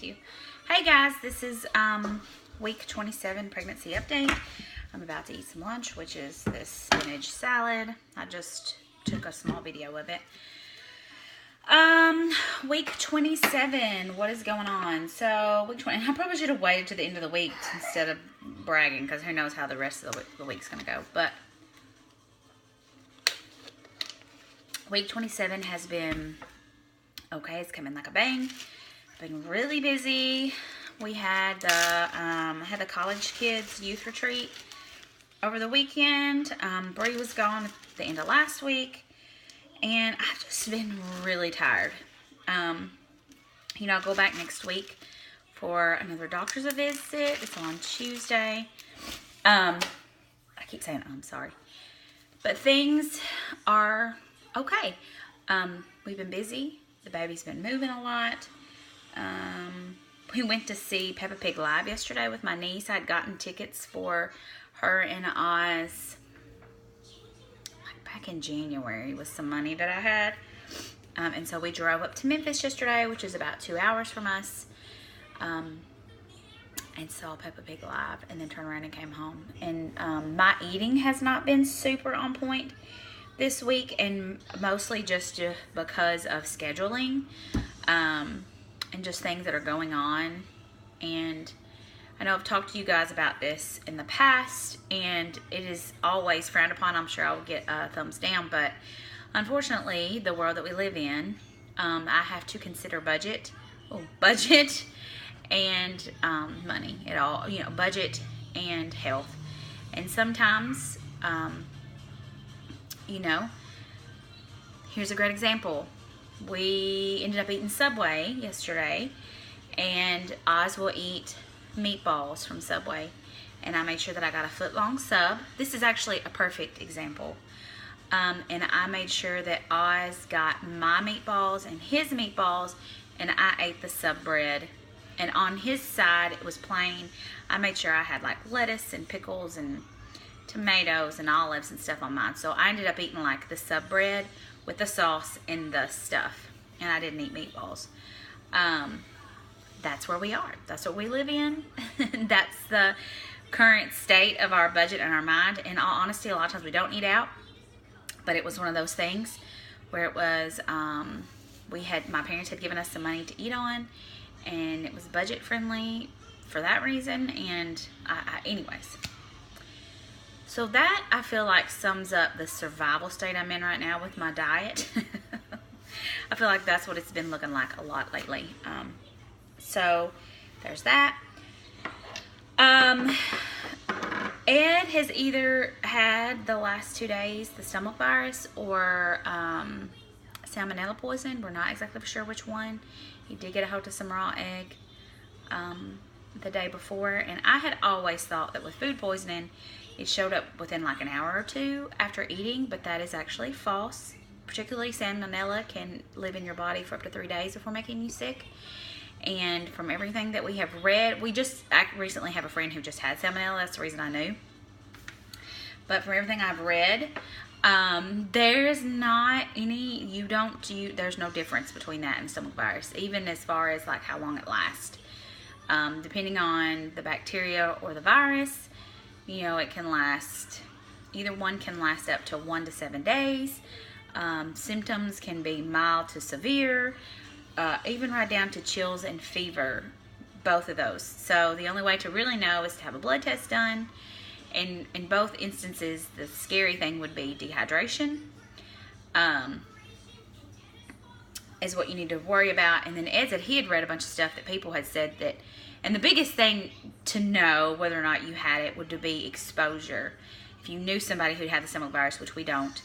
Thank you. Hey guys, this is week 27 pregnancy update. I'm about to eat some lunch, which is this spinach salad. I just took a small video of it. Week 27, what is going on? So, week 20, I probably should have waited to the end of the week instead of bragging, because who knows how the rest of the week's going to go. But week 27 has been okay. It's coming like a bang. Been really busy. We had the college kids youth retreat over the weekend. Bree was gone at the end of last week, and I've just been really tired. I'll go back next week for another doctor's visit. It's on Tuesday. I keep saying I'm sorry, but things are okay. We've been busy. The baby's been moving a lot. We went to see Peppa Pig live yesterday with my niece. I'd gotten tickets for her and Oz back in January with some money that I had. And so we drove up to Memphis yesterday, which is about 2 hours from us, and saw Peppa Pig live, and then turned around and came home. And my eating has not been super on point this week, and mostly just because of scheduling and just things that are going on. And I know I've talked to you guys about this in the past, and it is always frowned upon. I'm sure I will get a thumbs down, but unfortunately, the world that we live in, I have to consider budget and money. It all, budget and health. And sometimes, here's a great example. We ended up eating Subway yesterday, and Oz will eat meatballs from Subway, and I made sure that I got a foot-long sub. This is actually a perfect example. And I made sure that Oz got my meatballs and his meatballs, and I ate the sub bread. And on his side, it was plain. I made sure I had like lettuce and pickles and tomatoes and olives and stuff on mine. So I ended up eating like the sub bread with the sauce and the stuff, and I didn't eat meatballs. That's where we are. That's what we live in. That's the current state of our budget and our mind. In all honesty, a lot of times we don't eat out, but it was one of those things where it was, my parents had given us some money to eat on, and it was budget friendly for that reason. And anyways, so that, I feel like, sums up the survival state I'm in right now with my diet. I feel like that's what it's been looking like a lot lately. So there's that. Ed has either had the last 2 days the stomach virus or salmonella poison. We're not exactly sure which one. He did get a hold of some raw egg the day before, and I had always thought that with food poisoning, it showed up within like an hour or two after eating, but that is actually false. Particularly salmonella can live in your body for up to 3 days before making you sick. And from everything that we have read, I recently have a friend who just had salmonella. That's the reason I knew. But from everything I've read, there's not any, there's no difference between that and stomach virus, even as far as like how long it lasts. Depending on the bacteria or the virus, it can last, either one can last up to 1 to 7 days. Symptoms can be mild to severe, even right down to chills and fever, both of those. So the only way to really know is to have a blood test done. And in both instances, the scary thing would be dehydration, is what you need to worry about. And then Ed said he had read a bunch of stuff that people had said that, and the biggest thing to know whether or not you had it would be exposure. If you knew somebody who had the stomach virus, which we don't,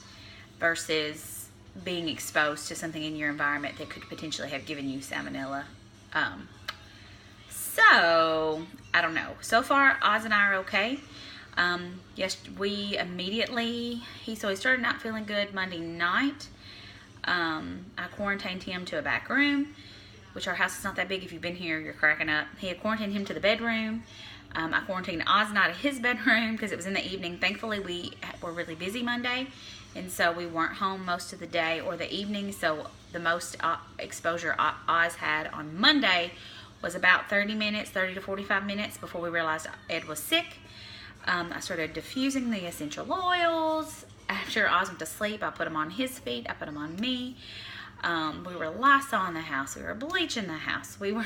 versus being exposed to something in your environment that could potentially have given you salmonella. So, I don't know. So far, Oz and I are okay. Yes, we immediately, he started not feeling good Monday night. I quarantined him to a back room, which our house is not that big. If you've been here, you're cracking up. He had quarantined him to the bedroom. I quarantined Oz and I to his bedroom because it was in the evening. Thankfully, we were really busy Monday, and so we weren't home most of the day or the evening. So the most exposure Oz had on Monday was about 30 to 45 minutes before we realized Ed was sick. I started diffusing the essential oils. After Oz went to sleep, I put them on his feet. I put them on me. We were Lysol in the house. We were bleaching the house. The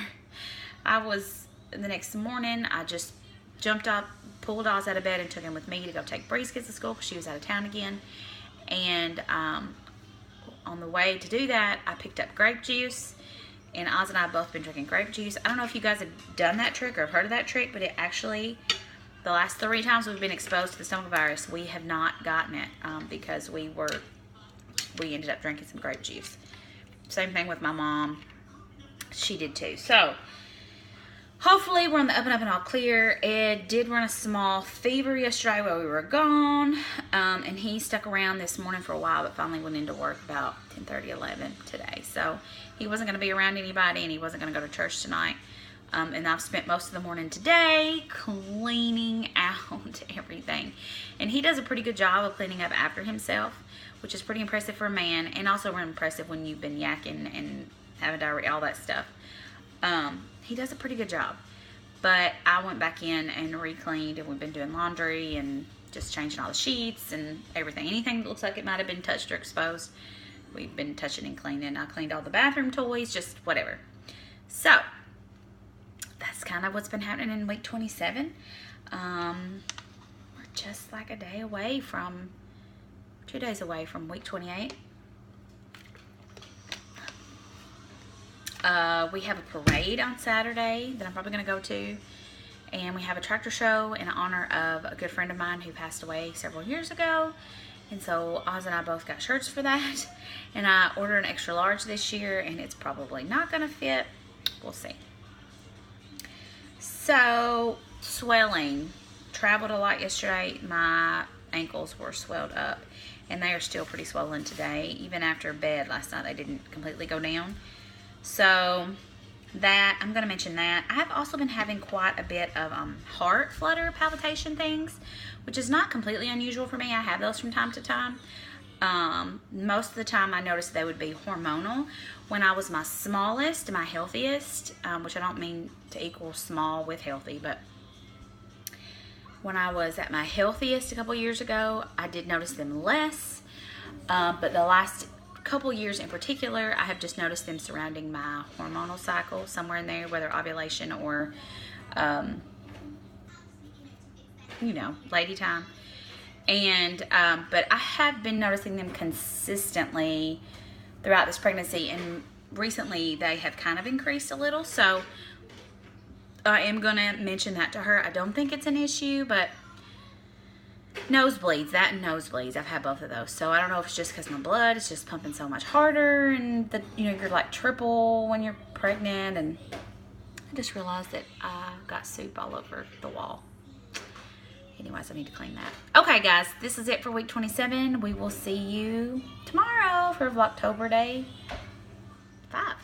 next morning, I just jumped up, pulled Oz out of bed, and took him with me to go take Bree's kids to school because she was out of town again. And on the way to do that, I picked up grape juice. And Oz and I have both been drinking grape juice. I don't know if you guys have done that trick or have heard of that trick, but it actually, the last 3 times we've been exposed to the stomach virus, we have not gotten it because we ended up drinking some grape juice. Same thing with my mom. She did too. So, hopefully we're on the up and all clear. Ed did run a small fever yesterday while we were gone. And he stuck around this morning for a while, but finally went into work about 10:30, 11 today. So, he wasn't going to be around anybody, and he wasn't going to go to church tonight. And I've spent most of the morning today cleaning out everything. And he does a pretty good job of cleaning up after himself, which is pretty impressive for a man, and also impressive when you've been yakking and having diarrhea, all that stuff. He does a pretty good job. But I went back in and re-cleaned, and we've been doing laundry and just changing all the sheets and everything. Anything that looks like it might have been touched or exposed, we've been touching and cleaning. I cleaned all the bathroom toys, just whatever. So, that's kind of what's been happening in week 27. We're just like 2 days away from week 28. We have a parade on Saturday that I'm probably going to go to. And we have a tractor show in honor of a good friend of mine who passed away several years ago. And so Oz and I both got shirts for that. And I ordered an extra large this year, and it's probably not going to fit. We'll see. So, swelling. Traveled a lot yesterday. My ankles were swelled up, and they are still pretty swollen today. Even after bed last night, they didn't completely go down. So, I'm going to mention that. I have also been having quite a bit of heart flutter palpitation things, which is not completely unusual for me. I have those from time to time. Most of the time I noticed they would be hormonal. When I was my smallest, my healthiest, which I don't mean to equal small with healthy, but when I was at my healthiest a couple years ago, I did notice them less. But the last couple years in particular, I have just noticed them surrounding my hormonal cycle, somewhere in there, whether ovulation or, lady time. And, but I have been noticing them consistently throughout this pregnancy, and recently they have kind of increased a little. So I am going to mention that to her. I don't think it's an issue, but nosebleeds, that and nosebleeds, I've had both of those. So I don't know if it's just because my blood is just pumping so much harder, and you're like triple when you're pregnant. And I just realized that I got soup all over the wall. Anyways, I need to clean that. Okay, guys, this is it for week 27. We will see you tomorrow for Vlogtober day 5.